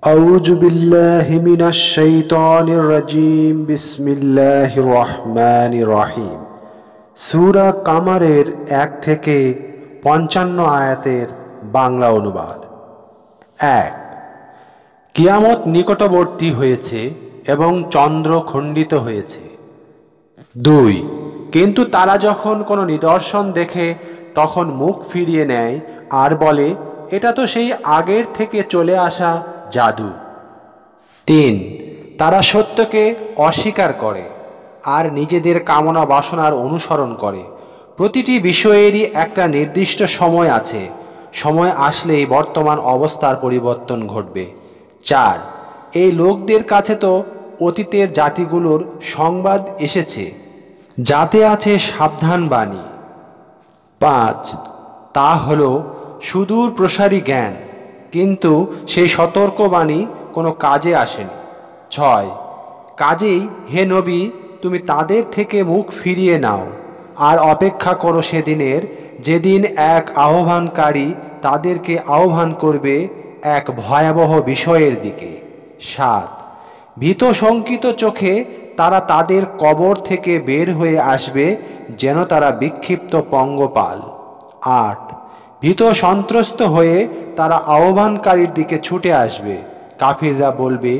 আউযু বিল্লাহি মিনাশ শাইতানির রাজীম। বিসমিল্লাহির রহমানির রহিম। সূরা কামারের 1 থেকে 55 আয়াতের বাংলা অনুবাদ। 1। কিয়ামত নিকটবর্তী হয়েছে এবং চন্দ্র খণ্ডিত হয়েছে। 2। কিন্তু তারা যখন কোনো নিদর্শন দেখে তখন মুখ ফিরিয়ে নেয় আর বলে, এটা তো সেই আগের থেকে চলে আসা জাদু। 3। তারা সত্যকে অস্বীকার করে আর নিজেদের কামনা বাসনার অনুসরণ করে। প্রতিটি বিষয়েরই একটা নির্দিষ্ট সময় আছে, সময় আসলেই বর্তমান অবস্থার পরিবর্তন ঘটবে। 4। এই লোকদের কাছে তো অতীতের জাতিগুলোর সংবাদ এসেছে, যাতে আছে সাবধান বাণী। 5। তা হল সুদূর প্রসারী জ্ঞান, কিন্তু সেই সতর্কবাণী কোনো কাজে আসেনি। 6। কাজেই হে নবী, তুমি তাদের থেকে মুখ ফিরিয়ে নাও আর অপেক্ষা করো সেদিনের, যেদিন এক আহ্বানকারী তাদেরকে আহ্বান করবে এক ভয়াবহ বিষয়ের দিকে। 7। ভীত শঙ্কিত চোখে তারা তাদের কবর থেকে বের হয়ে আসবে, যেন তারা বিক্ষিপ্ত পঙ্গপাল। 8। ভীত সন্ত্রস্ত হয়ে তারা আহ্বানকারীর দিকে ছুটে আসবে। কাফিররা বলবে,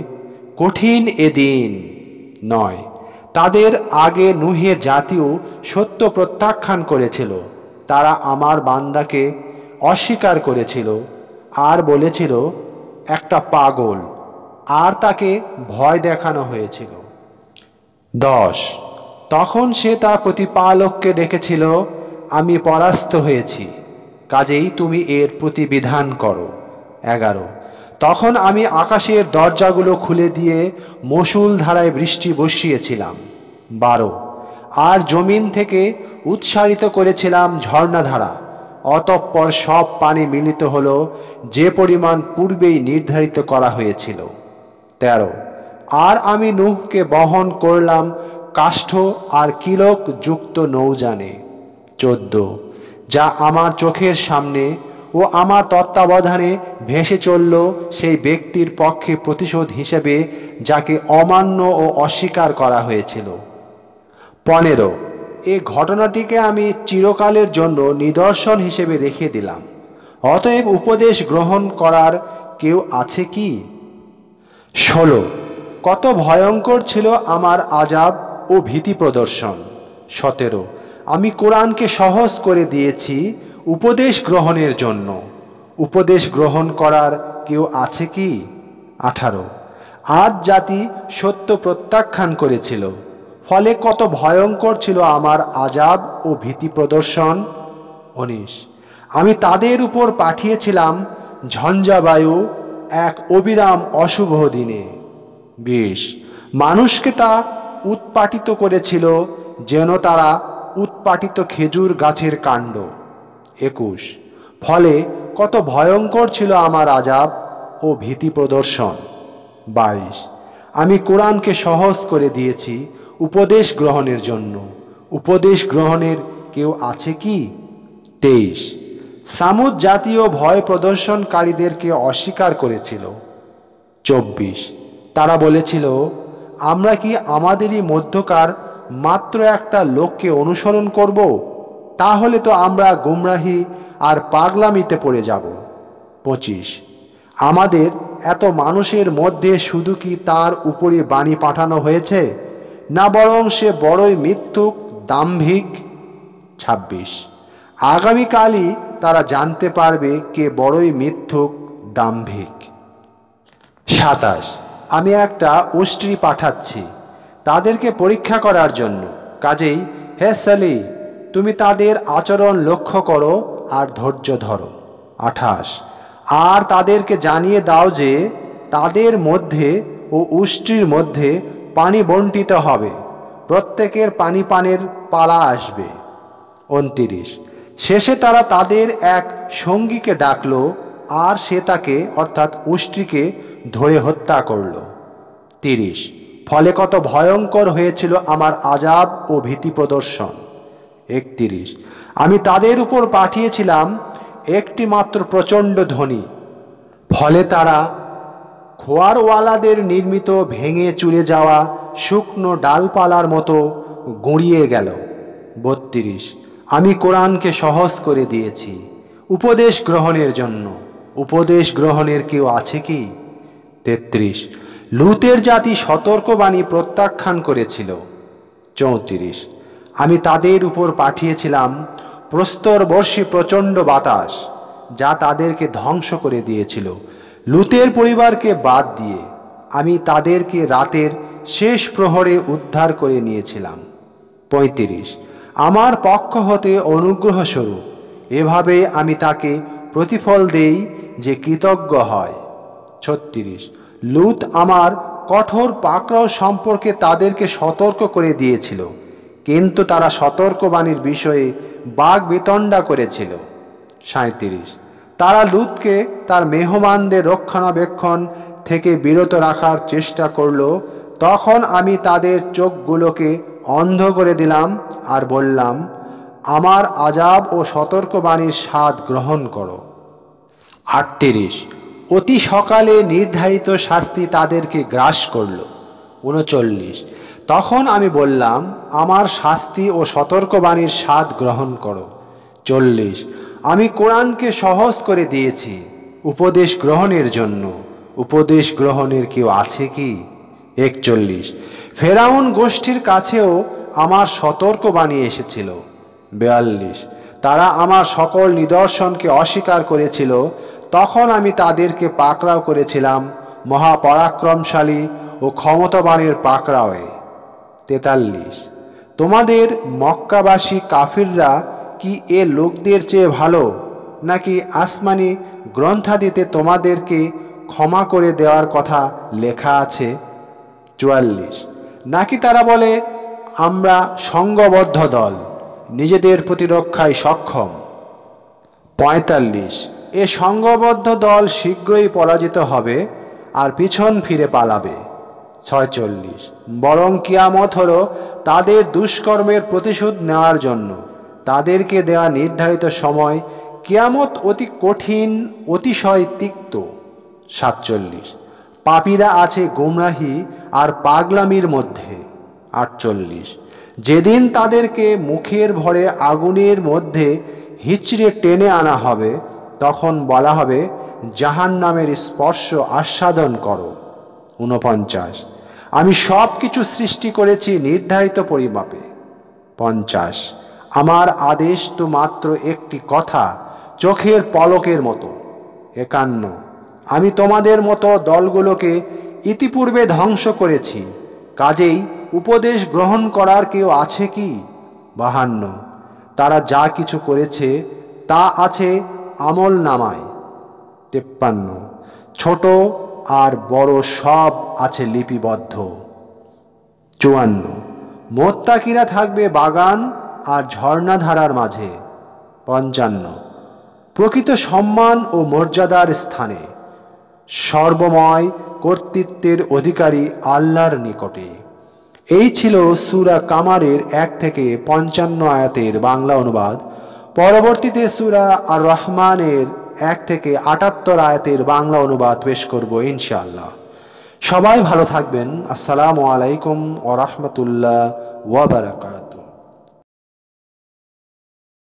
কঠিন এদিন। 9। তাদের আগে নূহের জাতিও সত্য প্রত্যাখ্যান করেছিল। তারা আমার বান্দাকে অস্বীকার করেছিল আর বলেছিল একটা পাগল, আর তাকে ভয় দেখানো হয়েছিল। 10। তখন সে তার প্রতিপালককে ডেকেছিল, আমি পরাস্ত হয়েছি, কাজেই তুমি এর প্রতিবিধান করো। 11। তখন আমি আকাশের দরজাগুলো খুলে দিয়ে মশূল ধারায় বৃষ্টি বসিয়েছিলাম। 12। আর জমিন থেকে উৎসারিত করেছিলাম ঝর্ণাধারা, অতঃপর সব পানি মিলিত হলো যে পরিমাণ পূর্বেই নির্ধারিত করা হয়েছিল। 13। আর আমি নূহকে বহন করলাম কাষ্ঠ আর কিলক যুক্ত নৌযানে। 14। যা আমার চোখের সামনে ও আমার তত্ত্বাবধানে ভেসে চলল সেই ব্যক্তির পক্ষে প্রতিশোধ হিসেবে যাকে অমান্য ও অস্বীকার করা হয়েছিল। 15। এ ঘটনাটিকে আমি চিরকালের জন্য নিদর্শন হিসেবে রেখে দিলাম, অতএব উপদেশ গ্রহণ করার কেউ আছে কি? 16। কত ভয়ঙ্কর ছিল আমার আযাব ও ভীতি প্রদর্শন। 17। আমি কোরআনকে সহজ করে দিয়েছি উপদেশ গ্রহণের জন্য, উপদেশ গ্রহণ করার কেউ আছে কি? 18। আদ জাতি সত্য প্রত্যাখ্যান করেছিল, ফলে কত ভয়ঙ্কর ছিল আমার আযাব ও ভীতি প্রদর্শন। 19। আমি তাদের উপর পাঠিয়েছিলাম ঝঞ্ঝাবায়ু এক অবিরাম অশুভ দিনে। 20। মানুষকে তা উৎপাটিত করেছিল যেন তারা উৎপাটিত খেজুর গাছের কাণ্ড। 21। ফলে কত ভয়ঙ্কর ছিল আমার আযাব ও ভীতি প্রদর্শন। 22। আমি কোরআনকে সহজ করে দিয়েছি উপদেশ গ্রহণের জন্য, উপদেশ গ্রহণের কেউ আছে কি? 23। সামুদ জাতীয় ভয় প্রদর্শনকারীদেরকে অস্বীকার করেছিল। 24। তারা বলেছিল, আমরা কি আমাদেরই মধ্যকার মাত্র একটা লোককে অনুসরণ করব? তাহলে তো আমরা গুমরাহি আর পাগলামিতে পড়ে যাব। 25। আমাদের এত মানুষের মধ্যে শুধু কি তার উপরে বাণী পাঠানো হয়েছে, না বরং সে বড়ই মিথ্যুক দাম্ভিক। 26। আগামীকালই তারা জানতে পারবে কে বড়ই মিথ্যুক দাম্ভিক। 27। আমি একটা উষ্ট্রি পাঠাচ্ছি তাদেরকে পরীক্ষা করার জন্য, কাজেই হে সালি, তুমি তাদের আচরণ লক্ষ্য করো আর ধৈর্য ধরো। 28। আর তাদেরকে জানিয়ে দাও যে তাদের মধ্যে ও উষ্ট্রির মধ্যে পানি বণ্টিত হবে, প্রত্যেকের পানি পানের পালা আসবে। 29। শেষে তারা তাদের এক সঙ্গীকে ডাকল আর সে তাকে অর্থাৎ উষ্ট্রিকে ধরে হত্যা করল। 30। ফলে কত ভয়ঙ্কর হয়েছিল আমার আযাব ও ভীতি প্রদর্শন। 31। আমি তাদের উপর পাঠিয়েছিলাম একটি মাত্র প্রচণ্ড ধ্বনি, ফলে তারা খোয়ারওয়ালাদের নির্মিত ভেঙে চুরে যাওয়া শুকনো ডালপালার মতো গুঁড়িয়ে গেল। ৩২, আমি কোরআনকে সহজ করে দিয়েছি উপদেশ গ্রহণের জন্য, উপদেশ গ্রহণের কেউ আছে কি? ৩৩, লূতের জাতি সতর্কবাণী প্রত্যাখ্যান করেছিল। ৩৪, আমি তাদের উপর পাঠিয়েছিলাম প্রস্তরবর্ষী প্রচণ্ড বাতাস, যা তাদেরকে ধ্বংস করে দিয়েছিল। লূতের পরিবারকে বাদ দিয়ে আমি তাদেরকে রাতের শেষ প্রহরে উদ্ধার করে নিয়েছিলাম। ৩৫, আমার পক্ষ হতে অনুগ্রহস্বরূপ এভাবে আমি তাকে প্রতিফল দেই যে কৃতজ্ঞ হয়। ৩৬, লূত আমার কঠোর পাকড়াও সম্পর্কে তাদেরকে সতর্ক করে দিয়েছিল, কিন্তু তারা সতর্কবাণীর বিষয়ে বাকবিতণ্ডা করেছিল। ৩৭, তারা লূতকে তার মেহমানদের রক্ষণাবেক্ষণ থেকে বিরত রাখার চেষ্টা করল। তখন আমি তাদের চোখগুলোকে অন্ধ করে দিলাম আর বললাম, আমার আযাব ও সতর্কবাণীর স্বাদ গ্রহণ করো। ৩৮, অতি সকালে নির্ধারিত শাস্তি তাদেরকে গ্রাস করল। ৩৯, তখন আমি বললাম, আমার শাস্তি ও সতর্কবাণীর স্বাদ গ্রহণ করো। ৪০, আমি কোরআনকে সহজ করে দিয়েছি উপদেশ গ্রহণের জন্য, উপদেশ গ্রহণের কেউ আছে কি? ৪১, ফেরাউন গোষ্ঠীর কাছেও আমার সতর্কবাণী এসেছিল। ৪২, তারা আমার সকল নিদর্শনকে অস্বীকার করেছিল। তখন আমি তাদেরকে পাকড়াও করেছিলাম মহাপরাক্রমশালী ও ক্ষমতাবানের পাকড়াওয়ে। ৪৩, তোমাদের মক্কাবাসী কাফিররা কি এ লোকদের চেয়ে ভালো, নাকি আসমানি গ্রন্থাদিতে তোমাদেরকে ক্ষমা করে দেওয়ার কথা লেখা আছে? ৪৪, নাকি তারা বলে, আমরা সংঘবদ্ধ দল, নিজেদের প্রতিরক্ষায় সক্ষম? ৪৫, এ সংঘবদ্ধ দল শীঘ্রই পরাজিত হবে আর পিছন ফিরে পালাবে। ৪৬, বরং কিয়ামত হলো তাদের দুষ্কর্মের প্রতিশোধ নেওয়ার জন্য তাদেরকে দেওয়া নির্ধারিত সময়। কিয়ামত অতি কঠিন, অতিশয় তিক্ত। ৪৭, পাপীরা আছে গুমরাহি আর পাগলামির মধ্যে। ৪৮, যেদিন তাদেরকে মুখের ভরে আগুনের মধ্যে হিচড়ে টেনে আনা হবে, তখন বলা হবে, জাহান্নামের স্পর্শ আস্বাদন করো। ৪৯, আমি সব কিছু সৃষ্টি করেছি নির্ধারিত পরিমাপে। ৫০, আমার আদেশ তো মাত্র একটি কথা, চোখের পলকের মতো। ৫১, আমি তোমাদের মতো দলগুলোকে ইতিপূর্বে ধ্বংস করেছি, কাজেই উপদেশ গ্রহণ করার কেউ আছে কি? ৫২, তারা যা কিছু করেছে তা আছে আমল নামায়। ৫৩, ছোট আর বড় সব আছে লিপিবদ্ধ। ৫৪, মোত্তাকিরা থাকবে বাগান আর ঝর্ণাধারার মাঝে। ৫৫, প্রকৃত সম্মান ও মর্যাদার স্থানে, সর্বময় কর্তৃত্বের অধিকারী আল্লাহর নিকটে। এই ছিল সূরা কামারের ১ থেকে ৫৫ আয়াতের বাংলা অনুবাদ। পরবর্তীতে সূরা আর রহমানের ১ থেকে ৭৮ আয়াতের বাংলা অনুবাদ পেশ করব ইনশাআল্লাহ। সবাই ভালো থাকবেন। আসসালামু আলাইকুম ওয়া রাহমাতুল্লাহ ওয়া বারাকাতুহু।